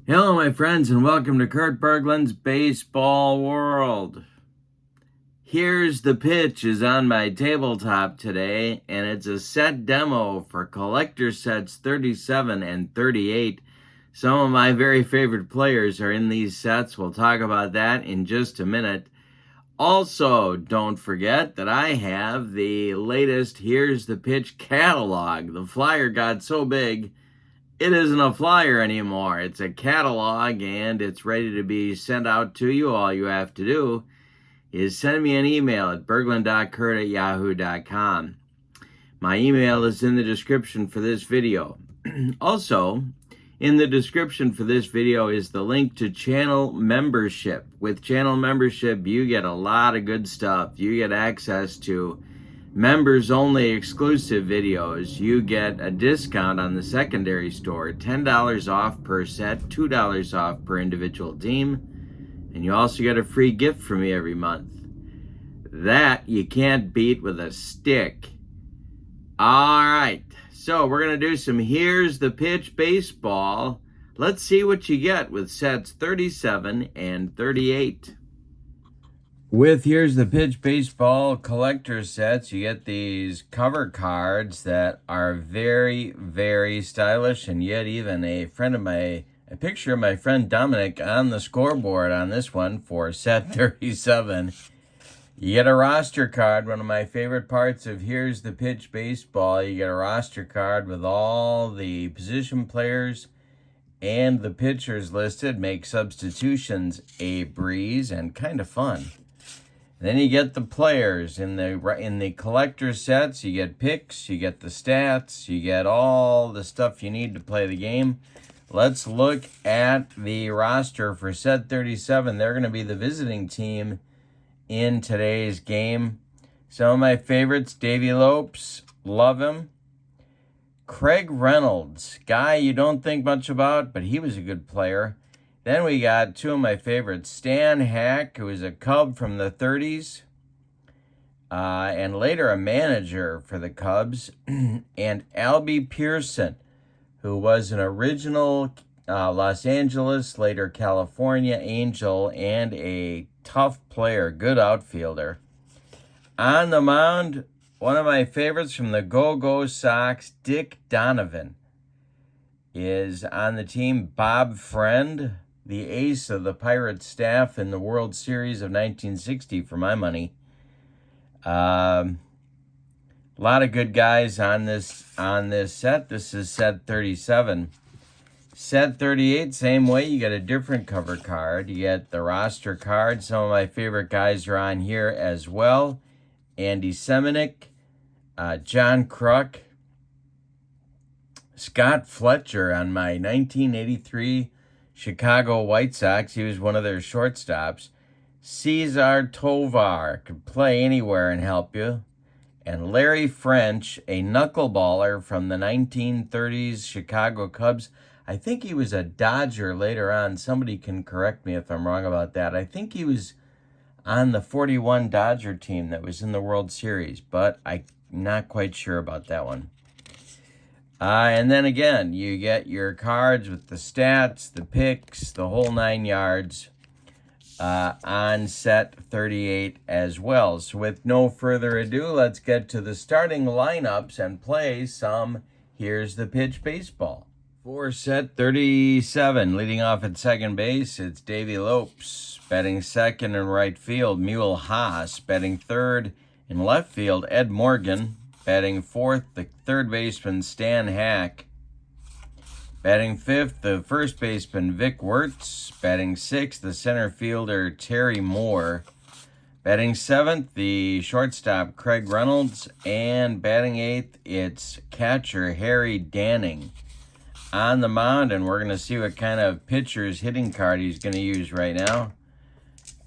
Hello, my friends, and welcome to Kurt Bergland's Baseball World. Here's the Pitch is on my tabletop today, and it's a set demo for collector sets 37 and 38. Some of my very favorite players are in these sets. We'll talk about that in just a minute. Also, don't forget that I have the latest Here's the Pitch catalog. The flyer got so big, it isn't a flyer anymore. It's a catalog, and it's ready to be sent out to you. All you have to do is send me an email at Bergland.kurt at yahoo.com. My email is in the description for this video. Also, in the description for this video is the link to channel membership. With channel membership, you get a lot of good stuff. You get access to members only exclusive videos. You get a discount on the secondary store, $10 off per set, $2 off per individual team, and you also get a free gift from me every month. That you can't beat with a stick. All right, so we're going to do some Here's the Pitch baseball. Let's see what you get with sets 37 and 38. With Here's the Pitch baseball collector sets, you get these cover cards that are very, very stylish, and yet even a picture of my friend Dominic on the scoreboard on this one for set 37. You get a roster card, one of my favorite parts of Here's the Pitch baseball. You get a roster card with all the position players and the pitchers listed. Make substitutions a breeze and kind of fun. Then you get the players in the collector sets. You get picks, you get the stats, you get all the stuff you need to play the game. Let's look at the roster for set 37. They're going to be the visiting team in today's game. Some of my favorites: Davey Lopes, love him. Craig Reynolds, guy you don't think much about, but he was a good player. Then we got two of my favorites, Stan Hack, who was a Cub from the 30s, and later a manager for the Cubs, and Albie Pearson, who was an original Los Angeles, later California Angel, and a tough player, good outfielder. On the mound, one of my favorites from the Go-Go Sox, Dick Donovan, is on the team. Bob Friend, the ace of the Pirates staff in the World Series of 1960, for my money. A lot of good guys on this set. This is set 37. Set 38, same way. You get a different cover card. You get the roster card. Some of my favorite guys are on here as well. Andy Semenick, John Kruk, Scott Fletcher on my 1983 Chicago White Sox. He was one of their shortstops. Cesar Tovar could play anywhere and help you. And Larry French, a knuckleballer from the 1930s Chicago Cubs. I think he was a Dodger later on. Somebody can correct me if I'm wrong about that. I think he was on the 41 Dodger team that was in the World Series, but I'm not quite sure about that one. And then again, you get your cards with the stats, the picks, the whole 9 yards on set 38 as well. So with no further ado, let's get to the starting lineups and play some Here's the Pitch baseball. For set 37, leading off at second base, it's Davey Lopes. Batting second in right field, Mule Haas. Batting third in left field, Ed Morgan. Batting fourth, the third baseman, Stan Hack. Batting fifth, the first baseman, Vic Wertz. Batting sixth, the center fielder, Terry Moore. Batting seventh, the shortstop, Craig Reynolds. And batting eighth, it's catcher, Harry Danning. On the mound, and we're going to see what kind of pitcher's hitting card he's going to use right now.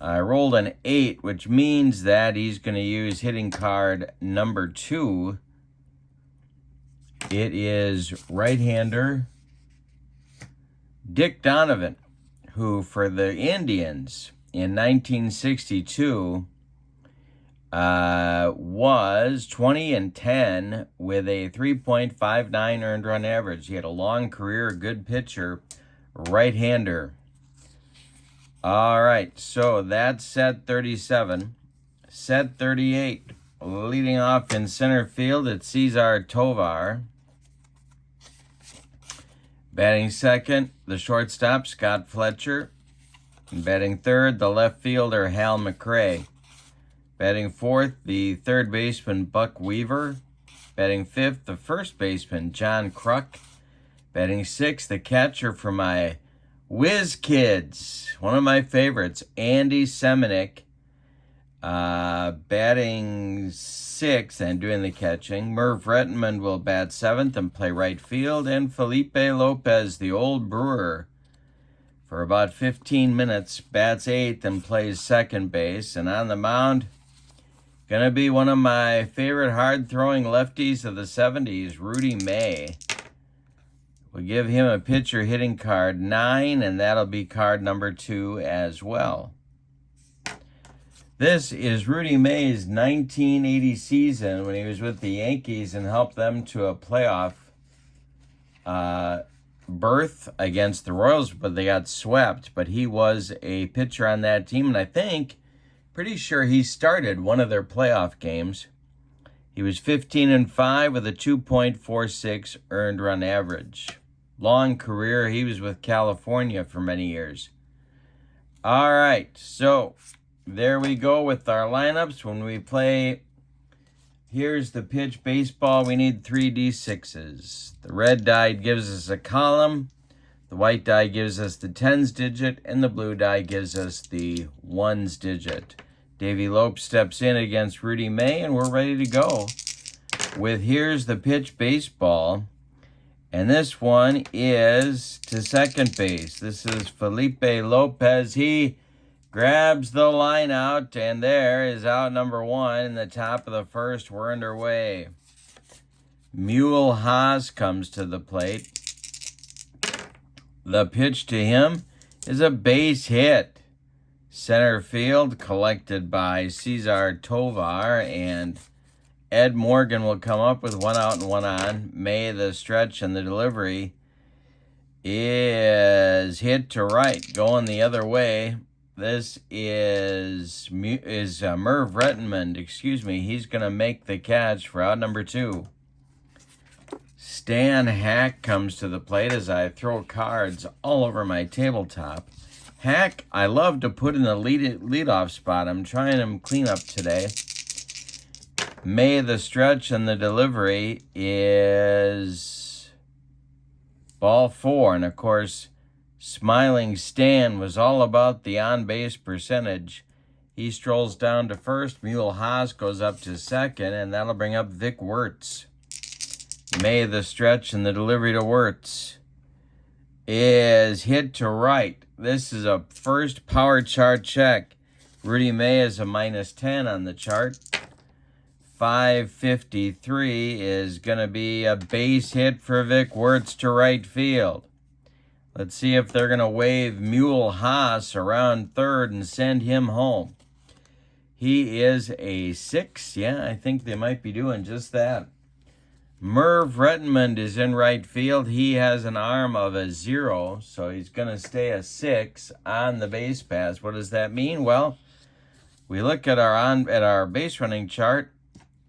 I rolled an 8, which means that he's going to use hitting card number 2. It is right-hander Dick Donovan, who for the Indians in 1962 was 20-10 with a 3.59 earned run average. He had a long career, good pitcher. right-hander. All right, so that's set 37. Set 38. Leading off in center field, it's Cesar Tovar. Batting second, the shortstop, Scott Fletcher. Batting third, the left fielder, Hal McRae. Batting fourth, the third baseman, Buck Weaver. Batting fifth, the first baseman, John Kruk. Batting sixth, the catcher for my Whiz Kids, one of my favorites, Andy Semenick. Batting sixth and doing the catching, Merv Rettenmund will bat seventh and play right field, and Felipe Lopez, the old Brewer, for about 15 minutes, bats eighth and plays second base. And on the mound, going to be one of my favorite hard-throwing lefties of the 70s, Rudy May. We'll give him a pitcher hitting card 9, and that'll be card number 2 as well. This is Rudy May's 1980 season when he was with the Yankees and helped them to a playoff berth against the Royals, but they got swept. But he was a pitcher on that team, and I think, pretty sure he started one of their playoff games. He was 15-5 with a 2.46 earned run average. Long career. He was with California for many years. All right, so there we go with our lineups. When we play Here's the Pitch baseball, we need 3 D6s. The red die gives us a column, the white die gives us the tens digit, and the blue die gives us the ones digit. Davey Lope steps in against Rudy May, and we're ready to go with Here's the Pitch baseball. And this one is to second base. This is Felipe Lopez. He grabs the line out, and there is out number 1 in the top of the first. We're underway. Mule Haas comes to the plate. The pitch to him is a base hit. Center field collected by Cesar Tovar, and Ed Morgan will come up with 1 out and 1 on. May the stretch and the delivery is hit to right, going the other way. This is Merv Rettenmund, He's going to make the catch for out number 2. Stan Hack comes to the plate as I throw cards all over my tabletop. Hack, I love to put in the leadoff spot. I'm trying to clean up today. May the stretch and the delivery is ball 4. And, of course, Smiling Stan was all about the on-base percentage. He strolls down to first. Mule Haas goes up to second, and that'll bring up Vic Wertz. May the stretch and the delivery to Wertz is hit to right. This is a first power chart check. Rudy May is a -10 on the chart. 553 is going to be a base hit for Vic Wertz to right field. Let's see if they're going to wave Mule Haas around third and send him home. He is a 6. Yeah, I think they might be doing just that. Merv Rettenmund is in right field. He has an arm of a 0, so he's going to stay a 6 on the base pass. What does that mean? Well, we look at our base running chart,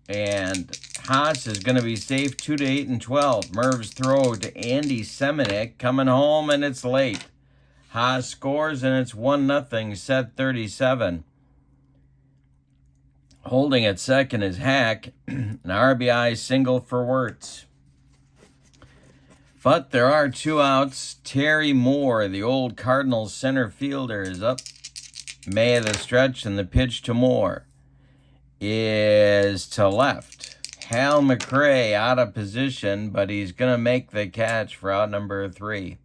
and Haas is going to be safe 2 to 8 and 12. Merv's throw to Andy Semenick coming home, and it's late. Haas scores, and it's 1-0, set 37. Holding at second is Hack, an RBI single for Wertz. But there are 2 outs. Terry Moore, the old Cardinals center fielder, is up. May the stretch, and the pitch to Moore is to left. Hal McRae out of position, but he's going to make the catch for out number 3.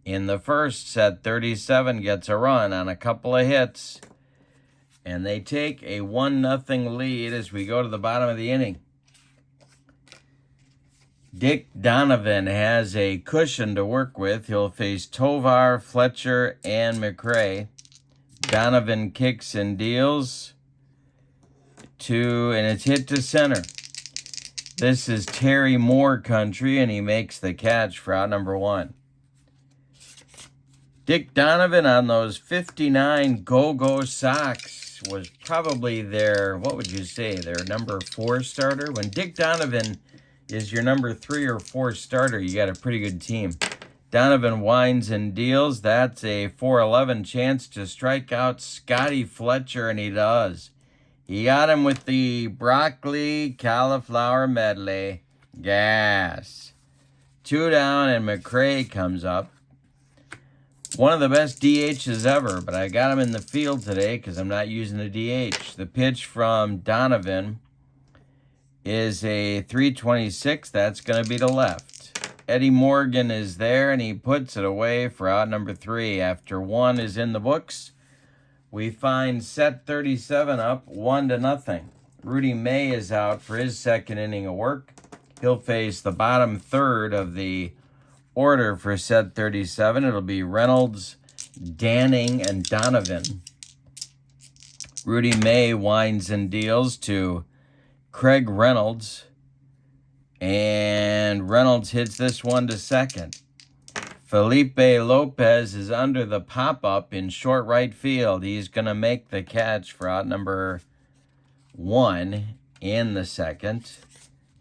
In the first, set 37 gets a run on a couple of hits, and they take a 1-0 lead as we go to the bottom of the inning. Dick Donovan has a cushion to work with. He'll face Tovar, Fletcher, and McRae. Donovan kicks and deals and it's hit to center. This is Terry Moore country, and he makes the catch for out number 1. Dick Donovan on those 59 Go-Go Sox was probably their, what would you say, their number 4 starter? When Dick Donovan is your number 3 or 4 starter, you got a pretty good team. Donovan winds and deals. That's a 4-11 chance to strike out Scotty Fletcher, and he does. He got him with the broccoli cauliflower medley. Gas. 2 down, and McRae comes up. One of the best DHs ever, but I got him in the field today because I'm not using the DH. The pitch from Donovan is a 326. That's going to be to left. Eddie Morgan is there, and he puts it away for out number 3. After 1 is in the books, we find set 37 up 1-0. Rudy May is out for his second inning of work. He'll face the bottom third of the order for set 37. It'll be Reynolds, Danning, and Donovan. Rudy May winds and deals to Craig Reynolds, and Reynolds hits this one to second. Felipe Lopez is under the pop-up in short right field. He's going to make the catch for out number 1 in the second.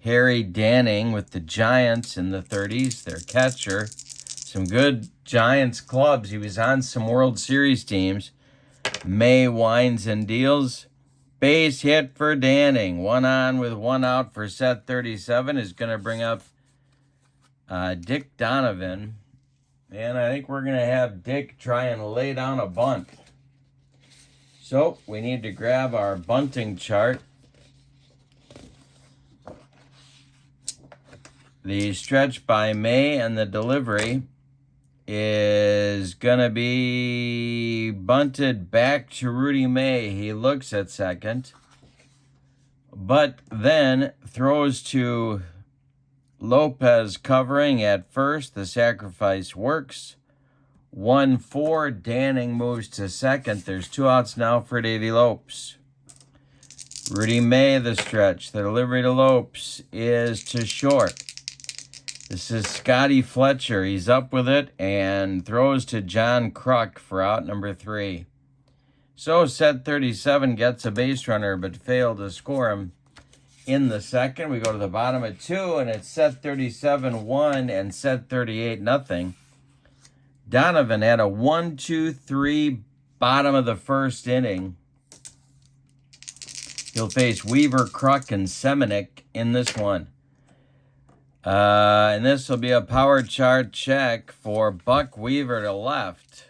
Harry Danning with the Giants in the 30s, their catcher. Some good Giants clubs. He was on some World Series teams. May winds and deals. Base hit for Danning. 1 on with 1 out for set 37 is going to bring up Dick Donovan. And I think we're going to have Dick try and lay down a bunt. So we need to grab our bunting chart. The stretch by May and the delivery is going to be bunted back to Rudy May. He looks at second, but then throws to Lopez covering at first. The sacrifice works. 1-4. Danning moves to second. There's 2 outs now for Davey Lopes. Rudy May, the stretch. The delivery to Lopes is to short. This is Scotty Fletcher. He's up with it and throws to John Kruk for out number 3. So set 37 gets a base runner but failed to score him in the second. We go to the bottom of 2, and it's set 37-1 and set 38-0. Donovan had a 1-2-3 bottom of the first inning. He'll face Weaver, Kruk, and Semenuk in this one. And this will be a power chart check for Buck Weaver to left.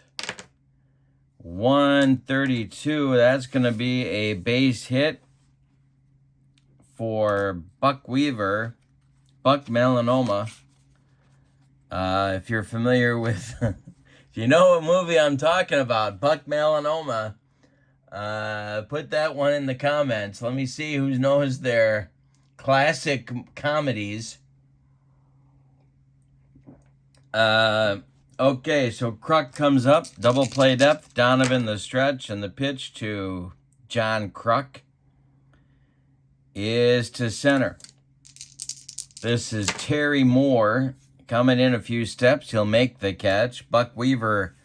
132. That's going to be a base hit for Buck Weaver. Buck melanoma. If you're familiar with, if you know what movie I'm talking about, Buck melanoma, put that one in the comments. Let me see who knows their classic comedies. Okay, so Kruk comes up, double play depth, Donovan the stretch, and the pitch to John Kruk is to center. This is Terry Moore coming in a few steps. He'll make the catch. Buck Weaver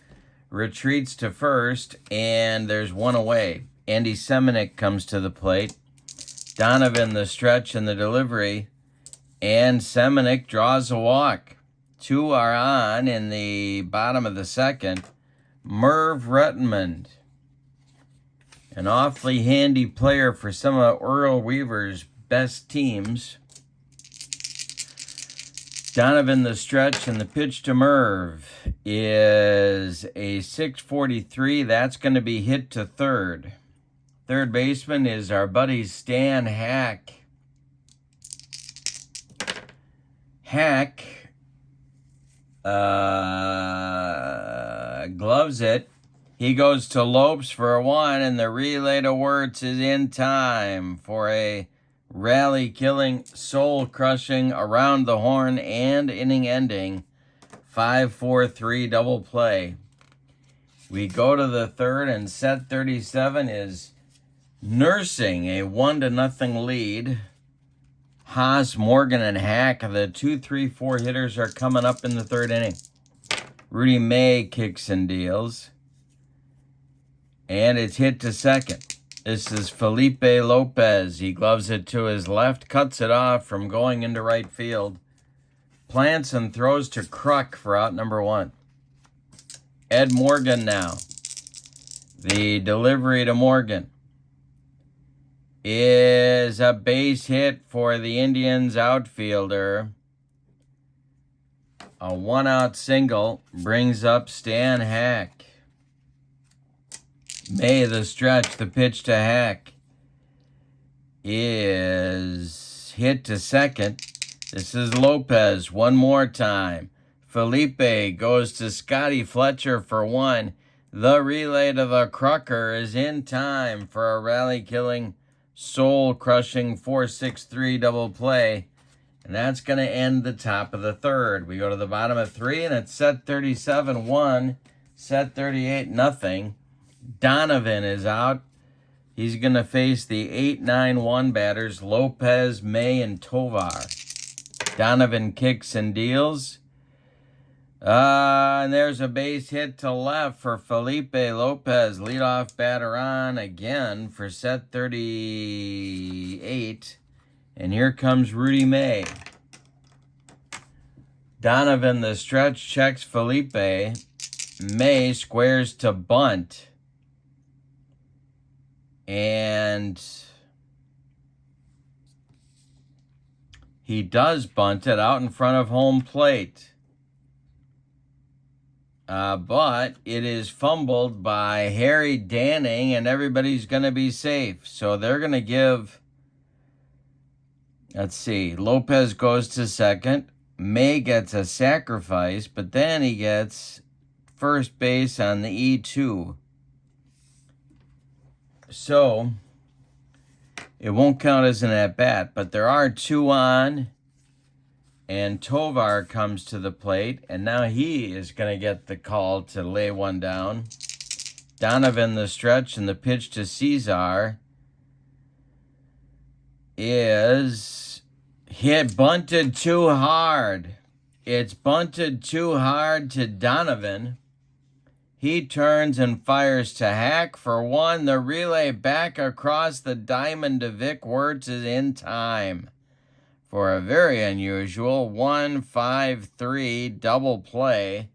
retreats to first, and there's 1 away. Andy Semenuk comes to the plate. Donovan the stretch and the delivery, and Semenuk draws a walk. 2 are on in the bottom of the second. Merv Rettenmund, an awfully handy player for some of Earl Weaver's best teams. Donovan the stretch, and the pitch to Merv is a 6.43. That's going to be hit to third. Third baseman is our buddy Stan Hack. Hack gloves it. He goes to Lopes for a 1, and the relay to Wirtz is in time for a rally-killing, soul-crushing, around-the-horn and inning-ending 5-4-3 double play. We go to the third, and set 37 is nursing a 1-0 lead. Haas, Morgan, and Hack, the 2, 3, 4 hitters are coming up in the third inning. Rudy May kicks and deals. And it's hit to second. This is Felipe Lopez. He gloves it to his left, cuts it off from going into right field. Plants and throws to Kruk for out number 1. Ed Morgan now. The delivery to Morgan is a base hit for the Indians outfielder. A 1-out single brings up Stan Hack. May the stretch, the pitch to Hack is hit to second. This is Lopez one more time. Felipe goes to Scotty Fletcher for 1. The relay to the Crucker is in time for a rally-killing, soul-crushing 4-6-3 double play. And that's going to end the top of the third. We go to the bottom of 3, and it's set 37-1, set 38-0. Donovan is out. He's going to face the 8-9-1 batters, Lopez, May, and Tovar. Donovan kicks and deals. And there's a base hit to left for Felipe Lopez. Leadoff batter on again for set 38. And here comes Rudy May. Donovan, the stretch, checks Felipe. May squares to bunt. And he does bunt it out in front of home plate. But it is fumbled by Harry Danning, and everybody's going to be safe. So they're going to give, let's see, Lopez goes to second. May gets a sacrifice, but then he gets first base on the E2. So it won't count as an at-bat, but there are 2 on. And Tovar comes to the plate, and now he is going to get the call to lay one down. Donovan, the stretch, and the pitch to Cesar is hit, bunted too hard. It's bunted too hard to Donovan. He turns and fires to Hack for 1. The relay back across the diamond to Vic Wertz is in time for a very unusual 1-5-3 double play.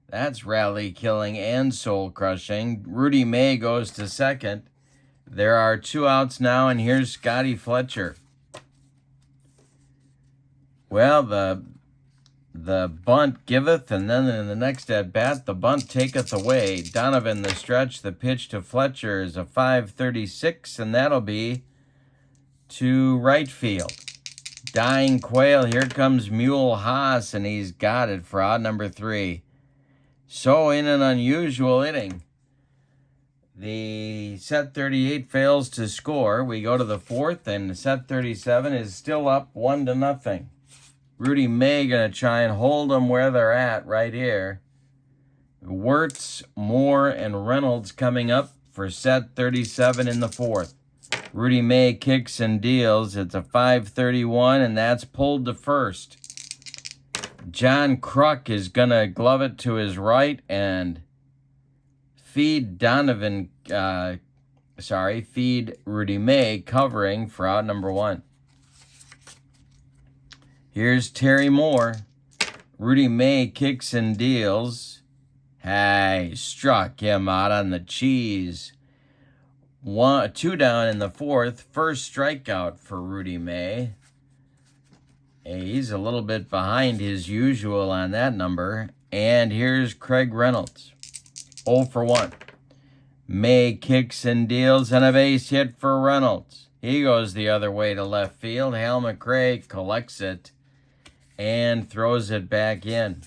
That's rally-killing and soul-crushing. Rudy May goes to second. There are 2 outs now, and here's Scotty Fletcher. Well, the bunt giveth, and then in the next at-bat, the bunt taketh away. Donovan, the stretch, the pitch to Fletcher is a 5-36, and that'll be to right field. Dying Quail, here comes Mule Haas, and he's got it for out number 3. So in an unusual inning, the set 38 fails to score. We go to the 4th, and the set 37 is still up 1-0. Rudy May going to try and hold them where they're at right here. Wertz, Moore, and Reynolds coming up for set 37 in the 4th. Rudy May kicks and deals. It's a 5-31, and that's pulled to first. John Kruk is going to glove it to his right and feed Rudy May covering for out number 1. Here's Terry Moore. Rudy May kicks and deals. Hey, struck him out on the cheese. 2 down in the 4th. First strikeout for Rudy May. He's a little bit behind his usual on that number. And here's Craig Reynolds. 0 for 1. May kicks and deals, and a base hit for Reynolds. He goes the other way to left field. Hal McRae collects it and throws it back in.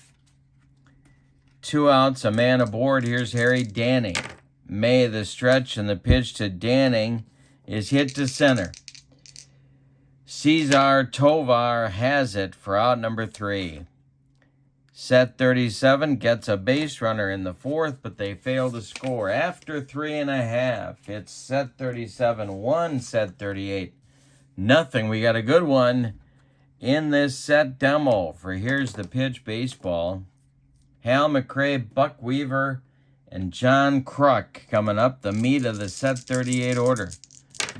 2 outs, a man aboard. Here's Harry Danning. May, the stretch, and the pitch to Danning is hit to center. Cesar Tovar has it for out number 3. Set 37 gets a base runner in the 4th, but they fail to score. After 3.5, it's set 37-1, set 38-0. We got a good one in this set demo for Here's the Pitch Baseball. Hal McRae, Buck Weaver, and John Kruk coming up, the meat of the set 38 order.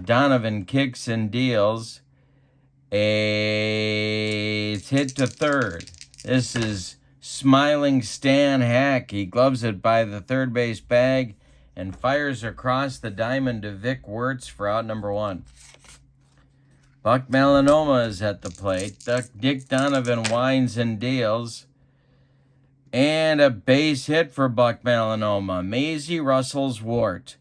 Donovan kicks and deals. A hit to third. This is smiling Stan Hack. He gloves it by the third base bag and fires across the diamond to Vic Wertz for out number 1. Buck Melanoma is at the plate. Dick Donovan winds and deals. And a base hit for Buck Melanoma. Maisie Russell's Wart.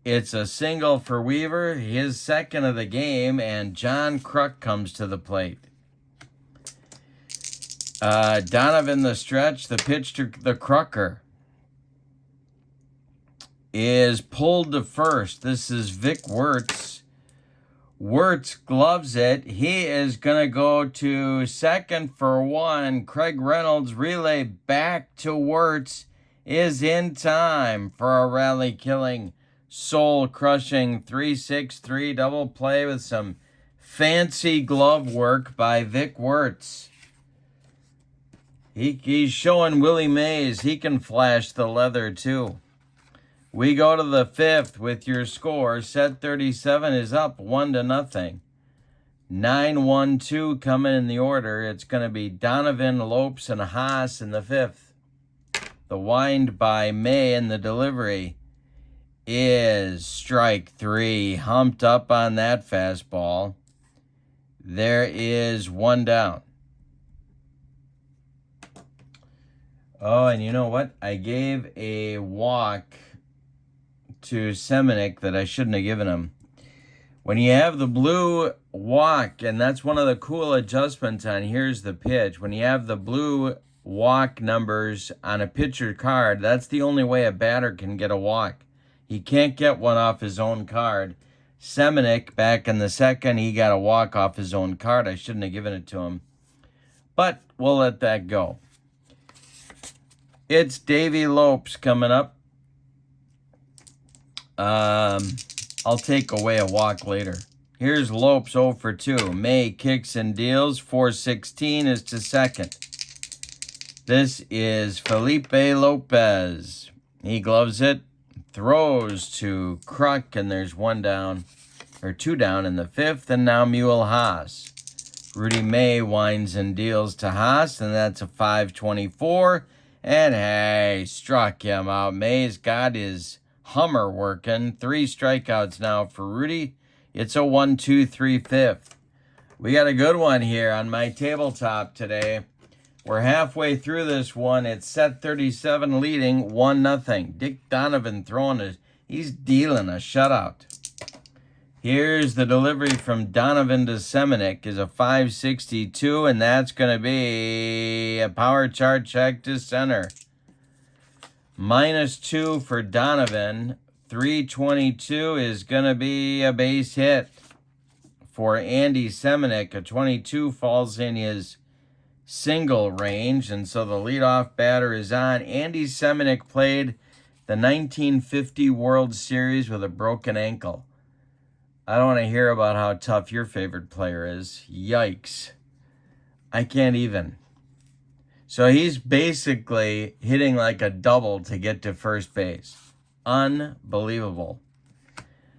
It's a single for Weaver, his second of the game, and John Kruk comes to the plate. Donovan the stretch, the pitch to the Krucker is pulled to first. This is Vic Wertz. Wertz gloves it. He is going to go to second for 1. Craig Reynolds' relay back to Wertz is in time for a rally-killing, soul-crushing 3-6-3 double play with some fancy glove work by Vic Wertz. He's showing Willie Mays he can flash the leather too. We go to the 5th with your score. Set 37 is up 1-0. 9-1-2 coming in the order. It's going to be Donovan, Lopes, and Haas in the 5th. The wind by May and the delivery is strike 3. Humped up on that fastball. There is 1 down. Oh, and you know what? I gave a walk to Semenuk that I shouldn't have given him. When you have the blue walk, and that's one of the cool adjustments on Here's the Pitch. When you have the blue walk numbers on a pitcher card, that's the only way a batter can get a walk. He can't get one off his own card. Semenuk, back in the second, he got a walk off his own card. I shouldn't have given it to him. But we'll let that go. It's Davey Lopes coming up. I'll take away a walk later. Here's Lopes 0 for 2. May kicks and deals. 4-16 is to second. This is Felipe Lopez. He gloves it, throws to Kruk, and there's 1 down, or 2 down in the 5th, and now Mule Haas. Rudy May winds and deals to Haas, and that's a 5-24. And hey, struck him out. May's got his Hummer working. 3 strikeouts now for Rudy. It's a 1-2-3 5th. We got a good one here on my tabletop today. We're halfway through this one. It's set 37 leading 1-0. Dick Donovan he's dealing a shutout. Here's the delivery from Donovan to Semenuk is a 5.62, and that's going to be a power chart check to center. -2 for Donovan. 3.22 is going to be a base hit for Andy Semenuk. A 22 falls in his single range, and so the leadoff batter is on. Andy Semenuk played the 1950 World Series with a broken ankle. I don't want to hear about how tough your favorite player is. Yikes. I can't even. So he's basically hitting like a double to get to first base. Unbelievable.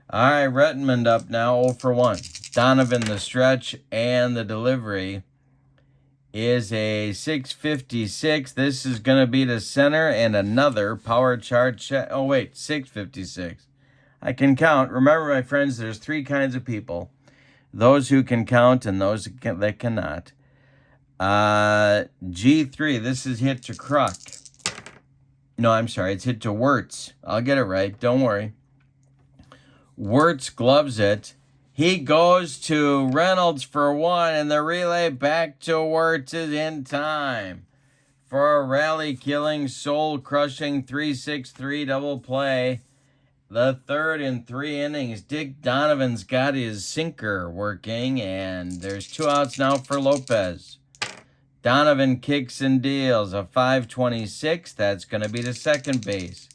All right, Rettenmund up now, 0 for 1. Donovan the stretch and the delivery is a 6.56. This is going to be to center and another power chart check. Oh, wait, 6.56. I can count. Remember, my friends, there's 3 kinds of people. Those who can count and those that cannot. G3, this is hit to Kruk. No, I'm sorry, it's hit to Wertz. I'll get it right, don't worry. Wertz gloves it. He goes to Reynolds for 1, and the relay back to Wertz is in time for a rally-killing, soul-crushing 3-6-3 double play. The third in 3 innings. Dick Donovan's got his sinker working, and there's 2 outs now for Lopez. Donovan kicks and deals, a 5.26. That's going to be to second base.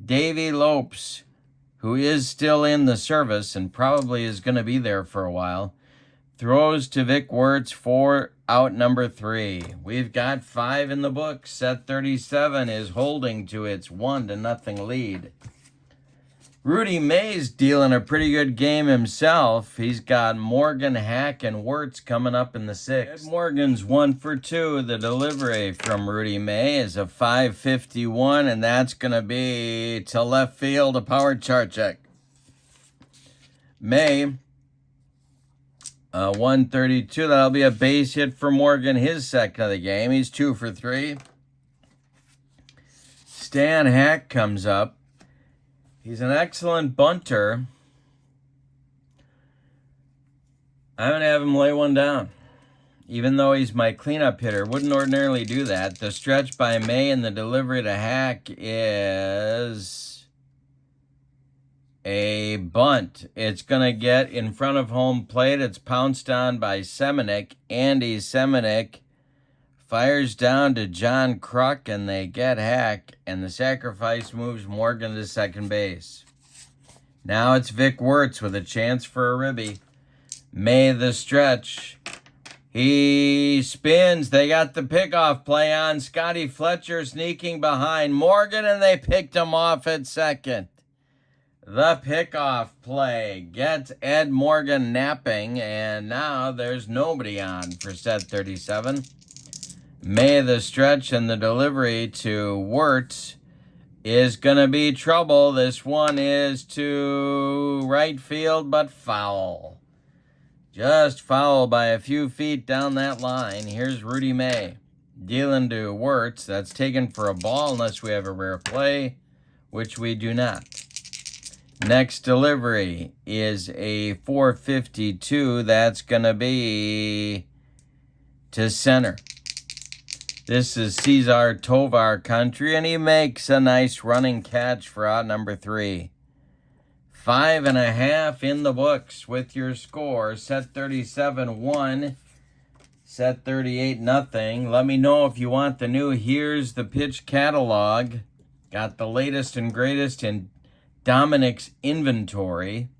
Davey Lopes, who is still in the service and probably is going to be there for a while, throws to Vic Wertz for out number 3. We've got 5 in the book. Set 37 is holding to its 1-0 lead. Rudy May's dealing a pretty good game himself. He's got Morgan, Hack, and Wirtz coming up in the 6th. Morgan's 1 for 2. The delivery from Rudy May is a 551, and that's going to be to left field, a power chart check. May, 132. That'll be a base hit for Morgan, his 2nd of the game. He's 2 for 3. Stan Hack comes up. He's an excellent bunter. I'm going to have him lay one down. Even though he's my cleanup hitter, wouldn't ordinarily do that. The stretch by May and the delivery to Hack is a bunt. It's going to get in front of home plate. It's pounced on by Semenuk. Andy Semenuk fires down to John Kruk, and they get Hack, and the sacrifice moves Morgan to second base. Now it's Vic Wirtz with a chance for a ribby. May the stretch. He spins. They got the pickoff play on. Scotty Fletcher sneaking behind Morgan, and they picked him off at second. The pickoff play gets Ed Morgan napping, and now there's nobody on for set 37. May the stretch, and the delivery to Wirtz is going to be trouble. This one is to right field, but foul. Just foul by a few feet down that line. Here's Rudy May dealing to Wirtz. That's taken for a ball unless we have a rare play, which we do not. Next delivery is a 452. That's going to be to center. This is Cesar Tovar country, and he makes a nice running catch for out number 3. 5.5 in the books with your score. Set 37-1, set 38-0. Let me know if you want the new Here's the Pitch catalog. Got the latest and greatest in Dominic's inventory.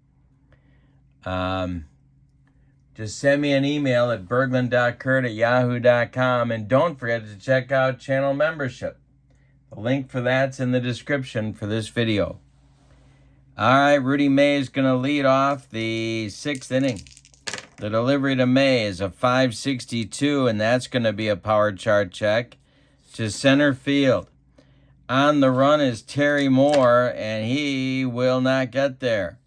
Just send me an email at Bergland.kurt at yahoo.com, and don't forget to check out channel membership. The link for that's in the description for this video. All right, Rudy May is going to lead off the 6th inning. The delivery to May is a 562, and that's going to be a power chart check to center field. On the run is Terry Moore, and he will not get there.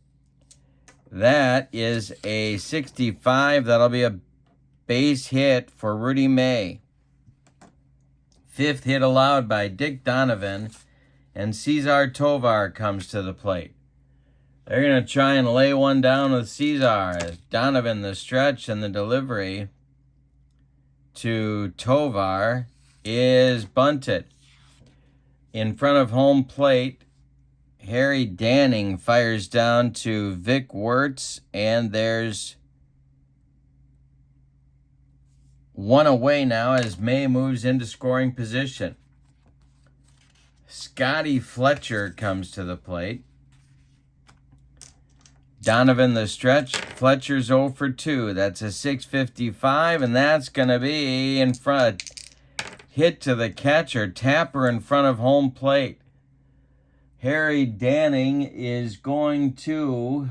That is a 65. That'll be a base hit for Rudy May. 5th hit allowed by Dick Donovan, and Cesar Tovar comes to the plate. They're going to try and lay one down with Cesar. Donovan, the stretch, and the delivery to Tovar is bunted. In front of home plate, Harry Danning fires down to Vic Wirtz, and there's one away now as May moves into scoring position. Scotty Fletcher comes to the plate. Donovan the stretch. Fletcher's 0 for 2. That's a 655, and that's going to be in front. Hit to the catcher. Tapper in front of home plate. Harry Danning is going to...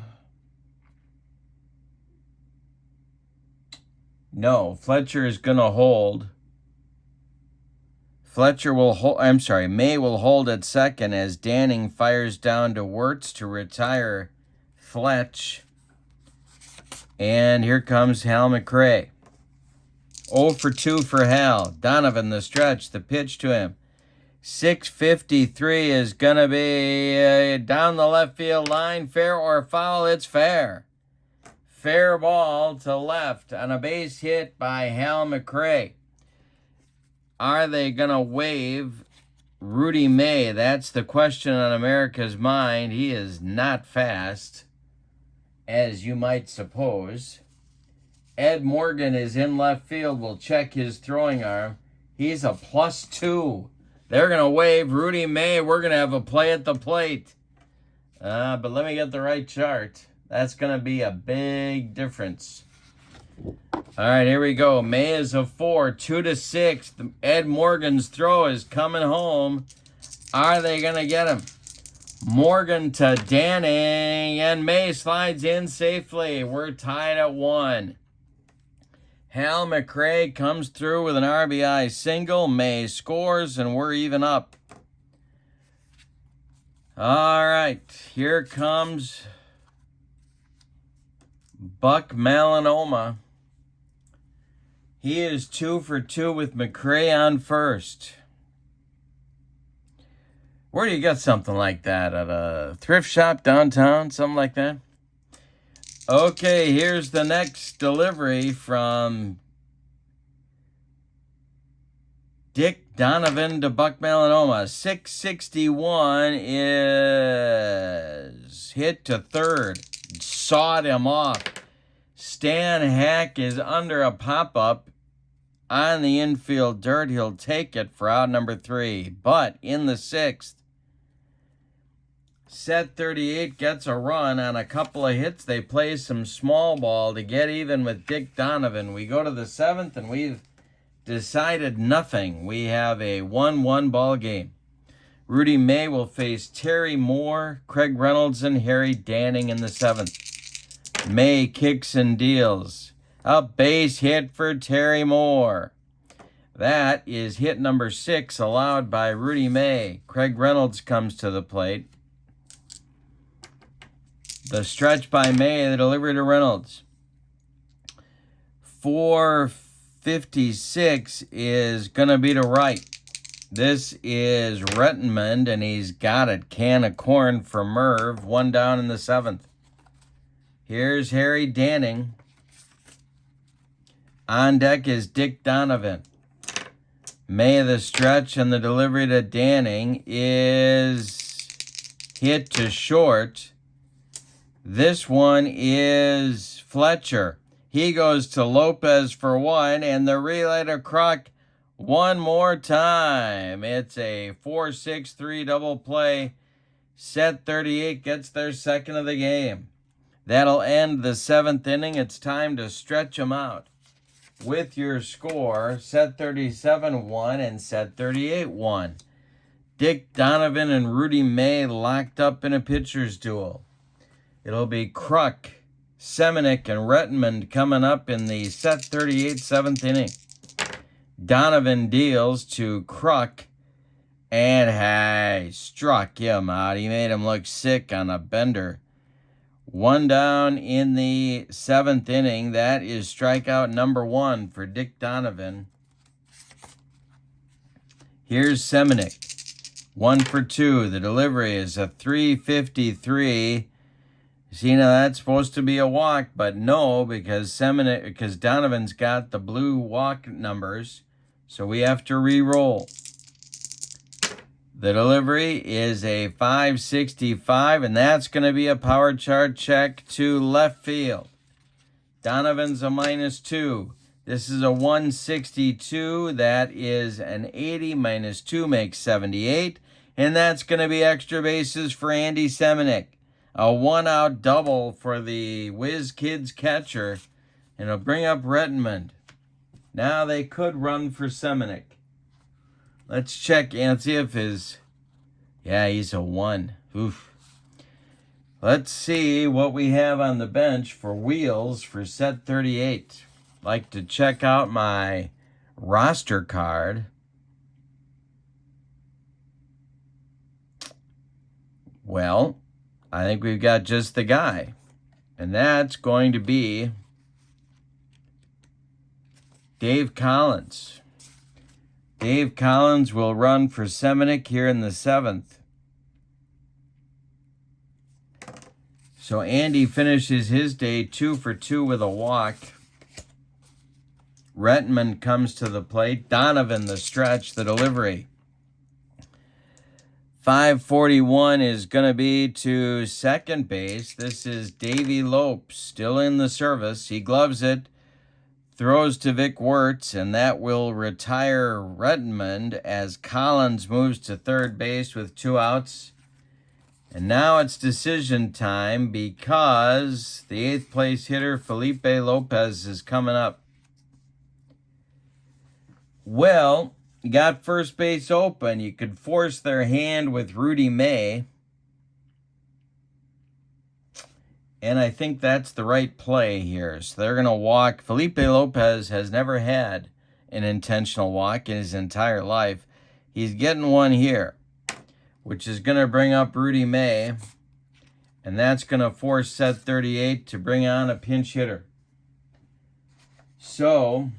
No, Fletcher is going to hold. Fletcher will hold... May will hold at second as Danning fires down to Wirtz to retire Fletch. And here comes Hal McRae. 0 for 2 for Hal. Donovan the stretch. The pitch to him. 653 is going to be down the left field line. Fair or foul? It's fair. Fair ball to left on a base hit by Hal McRae. Are they going to waive Rudy May? That's the question on America's mind. He is not fast, as you might suppose. Ed Morgan is in left field. We'll check his throwing arm. He's a +2. They're going to waive Rudy May. We're going to have a play at the plate. But let me get the right chart. That's going to be a big difference. All right, here we go. May is a 4, 2-6. Ed Morgan's throw is coming home. Are they going to get him? Morgan to Danning, and May slides in safely. We're tied at 1. Hal McRae comes through with an RBI single. May scores, and we're even up. All right, here comes Buck Melanoma. He is 2 for 2 with McRae on first. Where do you get something like that? At a thrift shop downtown? Something like that? Okay, here's the next delivery from Dick Donovan to Buck Melanoma. 661 is hit to third. Sawed him off. Stan Hack is under a pop-up on the infield dirt. He'll take it for out number 3. But in the 6th, Set 38 gets a run on a couple of hits. They play some small ball to get even with Dick Donovan. We go to the 7th, and we've decided nothing. We have a 1-1 ball game. Rudy May will face Terry Moore, Craig Reynolds, and Harry Danning in the 7th. May kicks and deals. A base hit for Terry Moore. That is hit number 6, allowed by Rudy May. Craig Reynolds comes to the plate. The stretch by May, the delivery to Reynolds. 456 is going to be to right. This is Rettenmund, and he's got it. Can of corn for Merv. 1 down in the 7th. Here's Harry Danning. On deck is Dick Donovan. May the stretch, and the delivery to Danning is hit to short. This one is Fletcher. He goes to Lopez for 1, and the relay to Kruk one more time. It's a 4-6-3 double play. Set 38 gets their second of the game. That'll end the 7th inning. It's time to stretch them out. With your score, Set 37-1 and Set 38-1. Dick Donovan and Rudy May locked up in a pitcher's duel. It'll be Kruk, Semenick, and Rettenmund coming up in the Set 38 7th inning. Donovan deals to Kruk, and he struck him out. He made him look sick on a bender. 1 down in the 7th inning. That is strikeout number 1 for Dick Donovan. Here's Semenick. 1 for 2. The delivery is a 353. See, now that's supposed to be a walk, but no, because Donovan's got the blue walk numbers, so we have to re-roll. The delivery is a 565, and that's going to be a power chart check to left field. Donovan's a -2. This is a 162. That is an 80. -2 makes 78, and that's going to be extra bases for Andy Semenick. A 1-out double for the Whiz Kids catcher, and it'll bring up Rettenmund. Now they could run for Semenick. Let's check and see if he's a 1. Oof. Let's see what we have on the bench for Wheels for Set 38. Like to check out my roster card. Well, I think we've got just the guy, and that's going to be Dave Collins. Dave Collins will run for Semenick here in the 7th. So Andy finishes his day 2 for 2 with a walk. Rettenmund comes to the plate. Donovan the stretch, the delivery. 541 is going to be to second base. This is Davey Lopes, still in the service. He gloves it, throws to Vic Wirtz, and that will retire Rettenmund as Collins moves to third base with 2 outs. And now it's decision time because the 8th place hitter, Felipe Lopez, is coming up. Well, you got first base open. You could force their hand with Rudy May. And I think that's the right play here. So they're going to walk. Felipe Lopez has never had an intentional walk in his entire life. He's getting one here, which is going to bring up Rudy May. And that's going to force set 38 to bring on a pinch hitter. So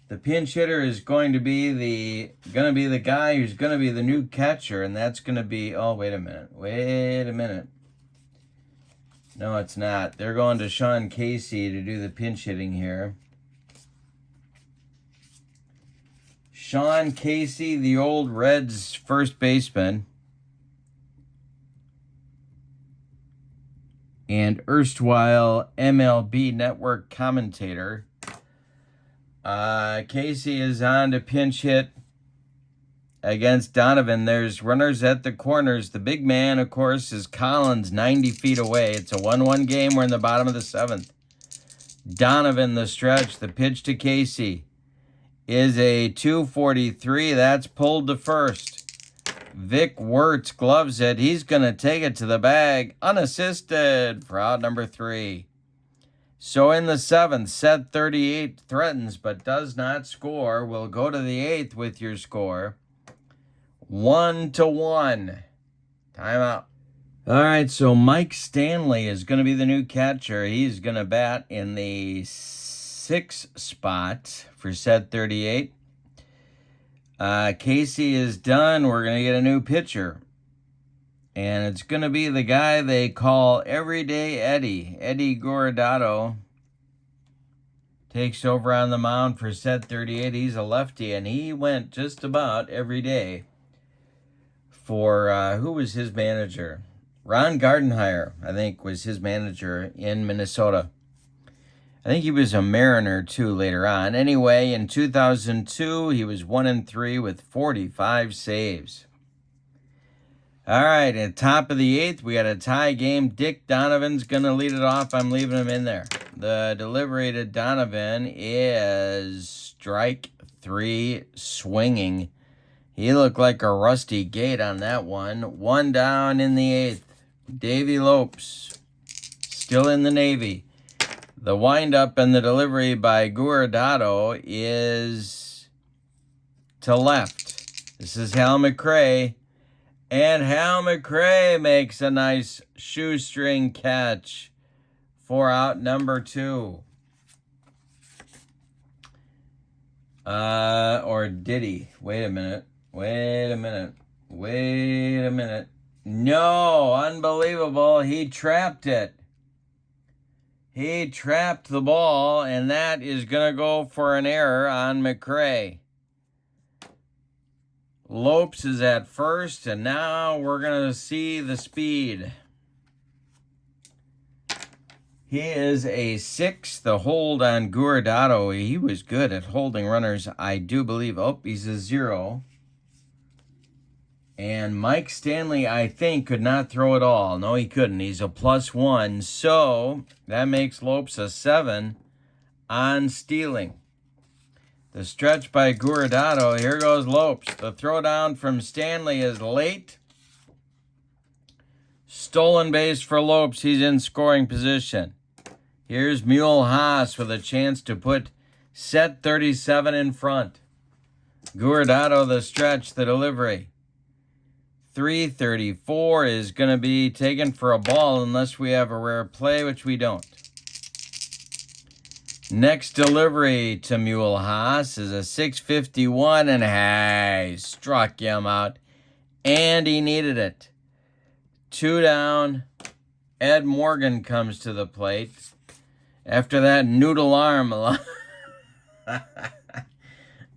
the pinch hitter is going to be the guy who's going to be the new catcher, and that's going to be, oh, wait a minute. No, it's not. They're going to Sean Casey to do the pinch hitting here. Sean Casey, the old Reds first baseman, and erstwhile MLB Network commentator. Casey is on to pinch hit against Donovan. There's runners at the corners. The big man, of course, is Collins, 90 feet away. It's a 1-1 game. We're in the bottom of the 7th. Donovan, the stretch, the pitch to Casey is a 243. That's pulled to first. Vic Wertz gloves it. He's going to take it to the bag unassisted for out number 3. So in the 7th, set 38 threatens but does not score. We'll go to the 8th with your score. 1-1. Timeout. All right, so Mike Stanley is going to be the new catcher. He's going to bat in the 6th spot for set 38. Casey is done. We're going to get a new pitcher. And it's going to be the guy they call Everyday Eddie. Eddie Guardado takes over on the mound for set 38. He's a lefty, and he went just about every day for, who was his manager? Ron Gardenhire, I think, was his manager in Minnesota. I think he was a Mariner, too, later on. Anyway, in 2002, he was 1-3 with 45 saves. All right, at top of the 8th, we got a tie game. Dick Donovan's going to lead it off. I'm leaving him in there. The delivery to Donovan is strike 3, swinging. He looked like a rusty gate on that one. 1 down in the 8th. Davey Lopes, still in the Navy. The windup and the delivery by Guardado is to left. This is Hal McRae. And Hal McRae makes a nice shoestring catch for out number 2. Or did he? Wait a minute. No, unbelievable. He trapped it. He trapped the ball, and that is going to go for an error on McRae. Lopes is at first, and now we're going to see the speed. He is a 6. The hold on Guardado, he was good at holding runners, I do believe. Oh, he's a 0. And Mike Stanley, I think, could not throw it all. No, he couldn't. He's a +1. So that makes Lopes a 7 on stealing. The stretch by Guardado. Here goes Lopes. The throwdown from Stanley is late. Stolen base for Lopes. He's in scoring position. Here's Mule Haas with a chance to put set 37 in front. Guardado, the stretch, the delivery. 334 is going to be taken for a ball unless we have a rare play, which we don't. Next delivery to Mule Haas is a 651, and hey, struck him out, and he needed it. 2 down. Ed Morgan comes to the plate. After that noodle arm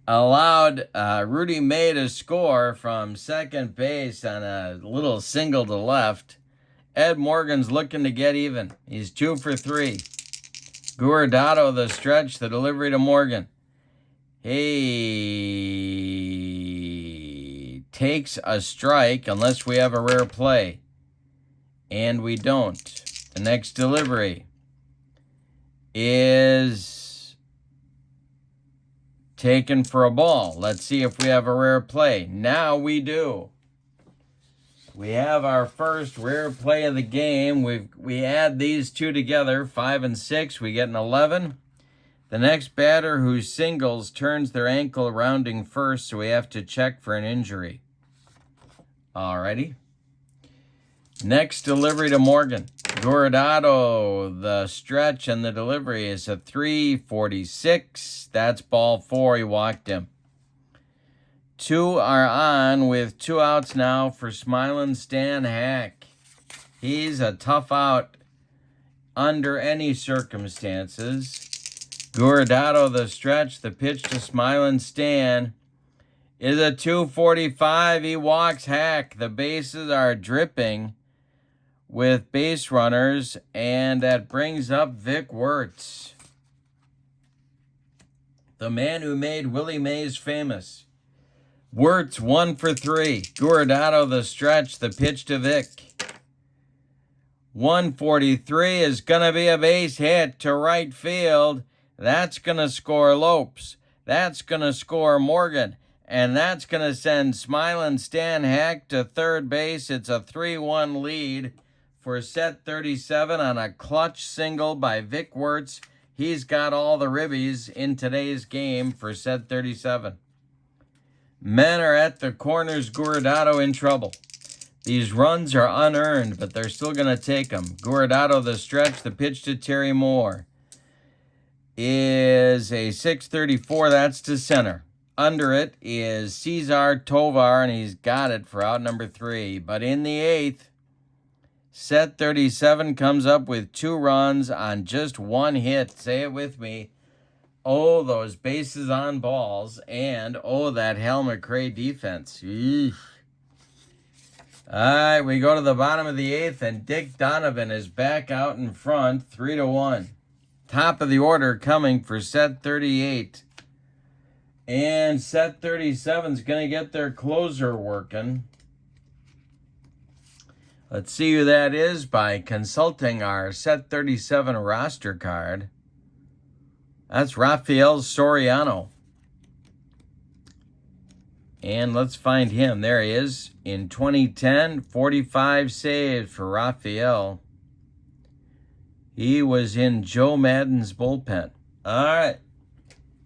allowed Rudy May to score from second base on a little single to left. Ed Morgan's looking to get even. He's 2 for 3. Guardado, the stretch, the delivery to Morgan. He takes a strike unless we have a rare play. And we don't. The next delivery is taken for a ball. Let's see if we have a rare play. Now we do. We have our first rare play of the game. We add these two together, 5 and 6. We get an 11. The next batter who singles turns their ankle rounding first, so we have to check for an injury. Alrighty. Next delivery to Morgan. Guardado, the stretch and the delivery is a 346. That's ball 4. He walked him. 2 are on with 2 outs now for Smiling Stan Hack. He's a tough out under any circumstances. Guardado, the stretch, the pitch to Smiling Stan is a 245. He walks Hack. The bases are dripping with base runners, and that brings up Vic Wertz, the man who made Willie Mays famous. Wertz 1 for 3. Guardado, the stretch, the pitch to Vic. 143 is going to be a base hit to right field. That's going to score Lopes. That's going to score Morgan. And that's going to send Smiling Stan Hack to third base. It's a 3-1 lead for set 37 on a clutch single by Vic Wertz. He's got all the ribbies in today's game for set 37. Men are at the corners. Guardado in trouble. These runs are unearned, but they're still going to take them. Guardado, the stretch, the pitch to Terry Moore is a 634. That's to center. Under it is Cesar Tovar, and he's got it for out number 3. But in the 8th, set 37 comes up with 2 runs on just 1 hit. Say it with me. Oh, those bases on balls, and oh, that Hal McRae defense. Eesh. All right, we go to the bottom of the 8th, and Dick Donovan is back out in front, 3-1. Top of the order coming for set 38. And set 37 is going to get their closer working. Let's see who that is by consulting our set 37 roster card. That's Rafael Soriano. And let's find him. There he is. In 2010, 45 saves for Rafael. He was in Joe Madden's bullpen. All right.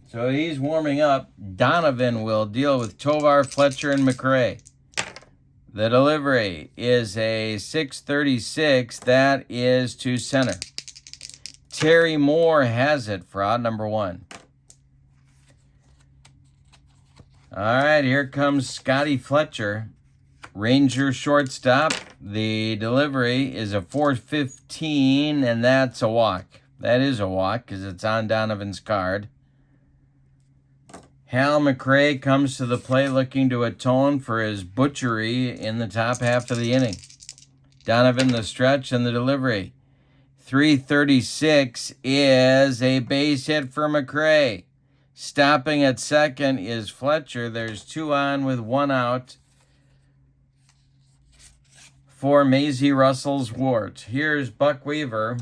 So he's warming up. Donovan will deal with Tovar, Fletcher, and McRae. The delivery is a 636. That is to center. Terry Moore has it for out number 1. All right, here comes Scotty Fletcher, Ranger shortstop. The delivery is a 415, and that's a walk. That is a walk because it's on Donovan's card. Hal McRae comes to the plate looking to atone for his butchery in the top half of the inning. Donovan, the stretch, and the delivery. 336 is a base hit for McRae. Stopping at second is Fletcher. There's 2 on with 1 out for Maisie Russell's Wart. Here's Buck Weaver.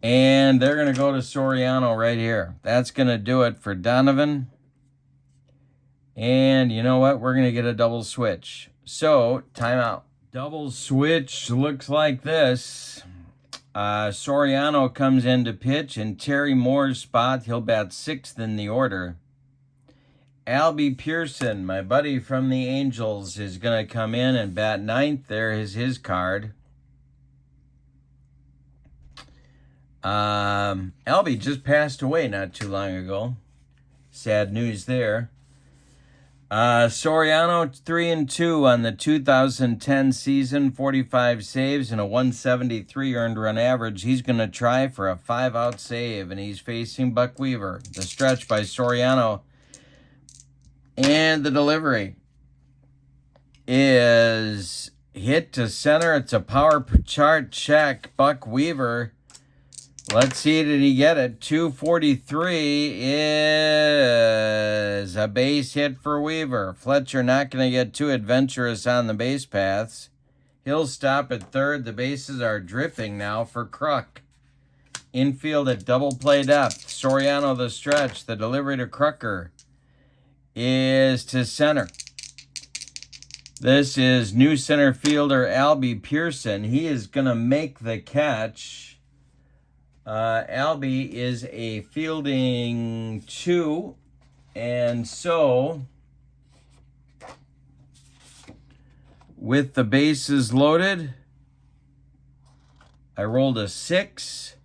And they're going to go to Soriano right here. That's going to do it for Donovan. And you know what? We're going to get a double switch. So, timeout. Double switch looks like this. Soriano comes in to pitch in Terry Moore's spot. He'll bat 6th in the order. Albie Pearson, my buddy from the Angels, is going to come in and bat 9th. There is his card. Albie just passed away not too long ago. Sad news there. Soriano 3-2 on the 2010 season, 45 saves and a 173 earned run average. He's going to try for a 5-out save, and he's facing Buck Weaver. The stretch by Soriano, and the delivery is hit to center. It's a power chart check. Buck Weaver Let's see, did he get it? 243 is a base hit for Weaver. Fletcher not going to get too adventurous on the base paths. He'll stop at third. The bases are dripping now for Kruk. Infield at double play depth. Soriano the stretch. The delivery to Krucker is to center. This is new center fielder Albie Pearson. He is going to make the catch. Albie is a fielding 2, and so with the bases loaded, I rolled a 6.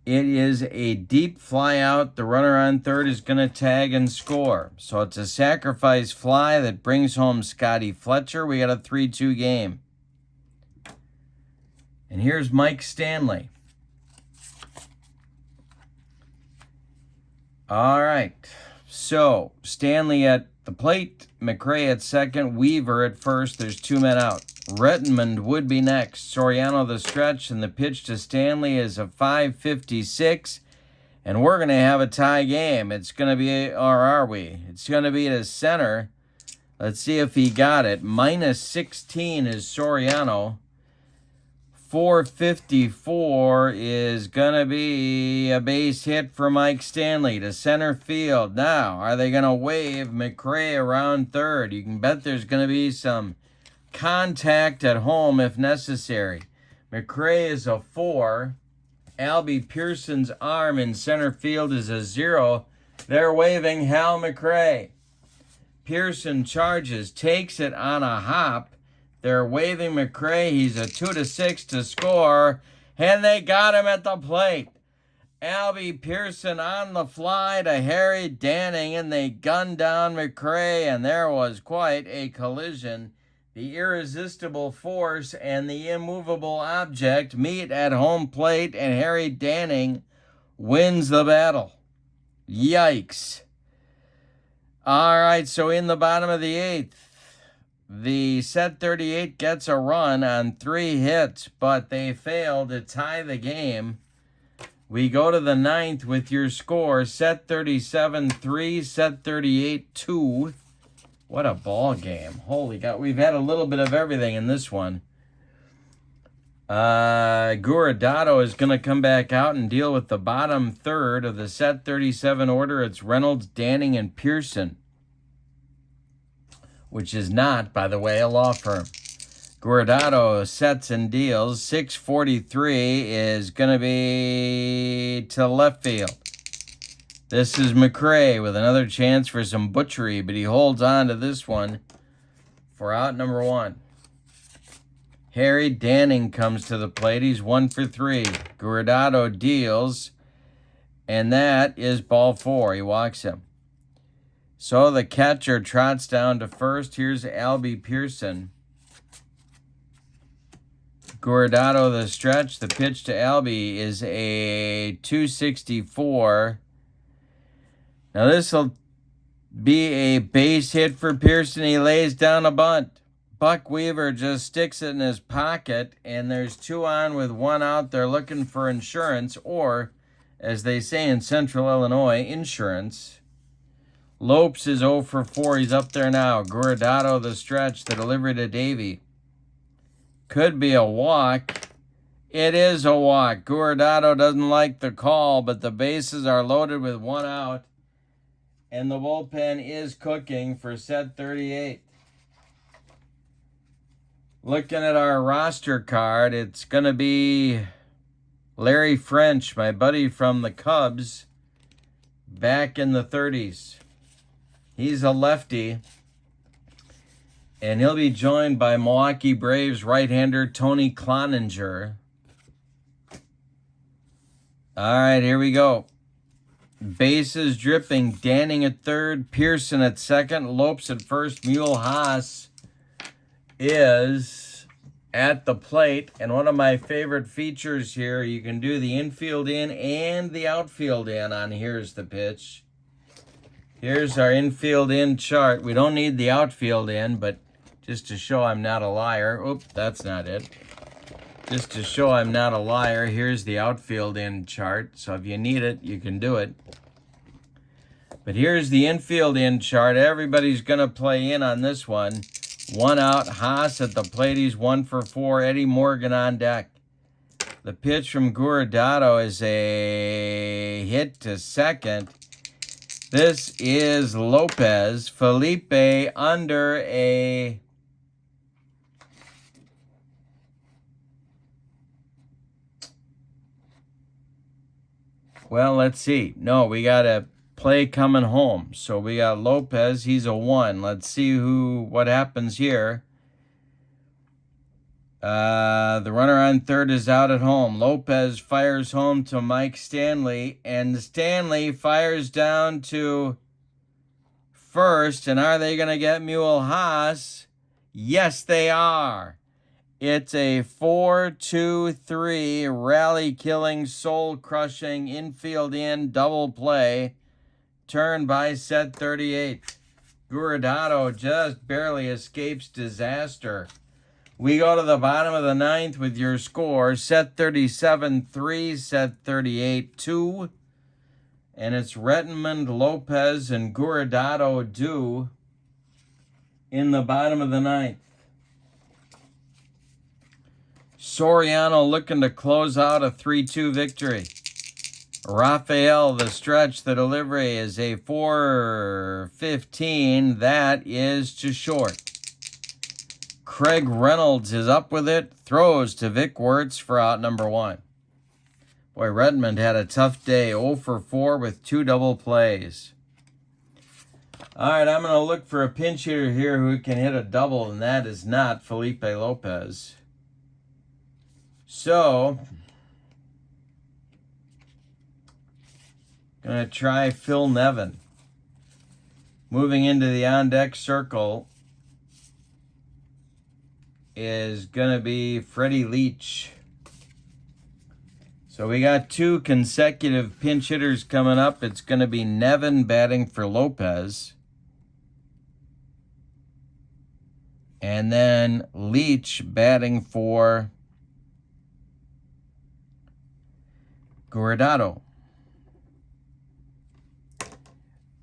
It is a deep fly out. The runner on third is going to tag and score. So it's a sacrifice fly that brings home Scotty Fletcher. We got a 3-2 game. And here's Mike Stanley. All right. So Stanley at the plate, McRae at second, Weaver at first. There's 2 men out. Rettenmund would be next. Soriano the stretch, and the pitch to Stanley is a 5.56. And we're going to have a tie game. It's going to be, or are we? It's going to be to center. Let's see if he got it. -16 is Soriano. 454 is going to be a base hit for Mike Stanley to center field. Now, are they going to wave McRae around third? You can bet there's going to be some contact at home if necessary. McRae is a 4. Albie Pearson's arm in center field is a 0. They're waving Hal McRae. Pearson charges, takes it on a hop. They're waving McRae. He's a 2-6 to score, and they got him at the plate. Albie Pearson on the fly to Harry Danning, and they gunned down McRae, and there was quite a collision. The irresistible force and the immovable object meet at home plate, and Harry Danning wins the battle. Yikes. All right, so in the bottom of the 8th, the set 38 gets a run on 3 hits, but they fail to tie the game. We go to the 9th with your score, set 37 3, set 38 2. What a ball game. Holy God, we've had a little bit of everything in this one. Guardado is going to come back out and deal with the bottom third of the set 37 order. It's Reynolds, Danning, and Pearson, which is not, by the way, a law firm. Guardado sets and deals. 643 is going to be to left field. This is McRae with another chance for some butchery, but he holds on to this one for out number 1. Harry Danning comes to the plate. He's 1 for 3. Guardado deals, and that is ball 4. He walks him. So the catcher trots down to first. Here's Albie Pearson. Guardado the stretch. The pitch to Albie is a 264. Now this will be a base hit for Pearson. He lays down a bunt. Buck Weaver just sticks it in his pocket, and there's 2 on with 1 out. They're looking for insurance, or, as they say in Central Illinois, insurance. Lopes is 0 for 4. He's up there now. Guardado the stretch. The delivery to Davey. Could be a walk. It is a walk. Guardado doesn't like the call, but the bases are loaded with 1 out. And the bullpen is cooking for set 38. Looking at our roster card, it's going to be Larry French, my buddy from the Cubs, back in the 30s. He's a lefty, and he'll be joined by Milwaukee Braves right-hander Tony Cloninger. All right, here we go. Bases dripping. Danning at third, Pearson at second, Lopes at first. Mule Haas is at the plate. And one of my favorite features here, you can do the infield in and the outfield in on Here's the Pitch. Here's our infield in chart. We don't need the outfield in, but just to show I'm not a liar. Oops, that's not it. Just to show I'm not a liar, here's the outfield in chart. So if you need it, you can do it. But here's the infield in chart. Everybody's going to play in on this one. 1 out, Haas at the plate. He's 1 for 4. Eddie Morgan on deck. The pitch from Guardado is a hit to second. This is Lopez. Felipe under a... Well, let's see. No, we got a play coming home. So we got Lopez. He's a 1. Let's see what happens here. The runner on third is out at home. Lopez fires home to Mike Stanley, and Stanley fires down to first. And are they going to get Mule Haas? Yes, they are. It's a 4-2-3 rally-killing, soul-crushing, infield in double play. Turn by set 38. Guardado just barely escapes disaster. We go to the bottom of the 9th with your score. Set 37-3, set 38-2. And it's Rettenmund, Lopez, and Guardado due in the bottom of the 9th. Soriano looking to close out a 3-2 victory. Rafael, the stretch, the delivery is a 4-15. That is to short. Craig Reynolds is up with it. Throws to Vic Wertz for out number 1. Boy, Redmond had a tough day. 0 for 4 with 2 double plays. All right, I'm going to look for a pinch hitter here who can hit a double, and that is not Felipe Lopez. So, going to try Phil Nevin. Moving into the on-deck circle is going to be Freddie Leach. So we got 2 consecutive pinch hitters coming up. It's going to be Nevin batting for Lopez. And then Leach batting for Guardado.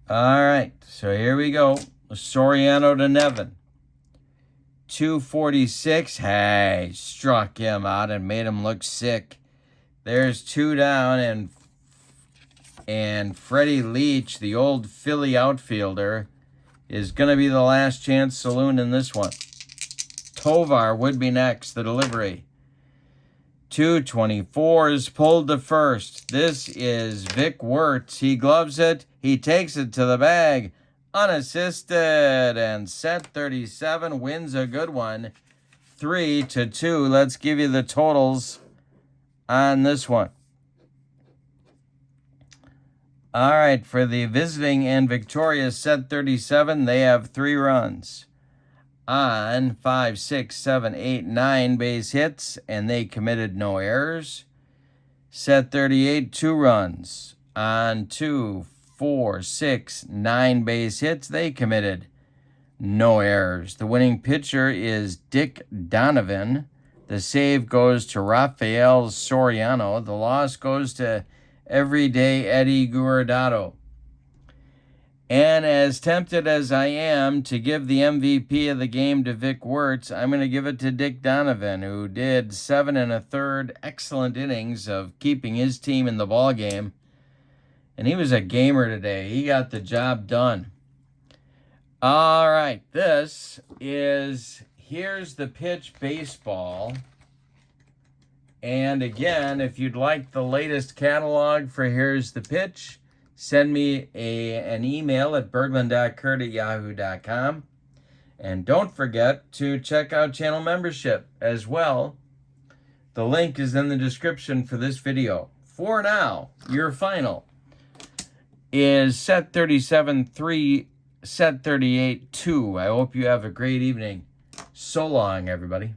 All right, so here we go. Soriano to Nevin. 246. Hey, struck him out and made him look sick. There's 2 down, and Freddie Leach, the old Philly outfielder, is going to be the last chance saloon in this one. Tovar would be next, the delivery. 224 is pulled to first. This is Vic Wertz. He gloves it. He takes it to the bag. Unassisted. And set 37 wins a good one. 3-2. Let's give you the totals on this one. All right, for the visiting and victorious set 37, they have 3 runs on 5, 6, 7, 8, 9 base hits, and they committed no errors. Set 38, 2 runs on 2, 4, 6, 9 base hits. They committed no errors. The winning pitcher is Dick Donovan. The save goes to Rafael Soriano. The loss goes to everyday Eddie Guardado. And as tempted as I am to give the MVP of the game to Vic Wertz, I'm going to give it to Dick Donovan, who did 7 1/3 excellent innings of keeping his team in the ball game. And he was a gamer today. He got the job done. All right, this is Here's the Pitch Baseball. And again, if you'd like the latest catalog for Here's the Pitch, send me an email at Bergland.kurt@yahoo.com. And don't forget to check out channel membership as well. The link is in the description for this video. For now, your final is set 37-3, set 38-2. I hope you have a great evening. So long, everybody.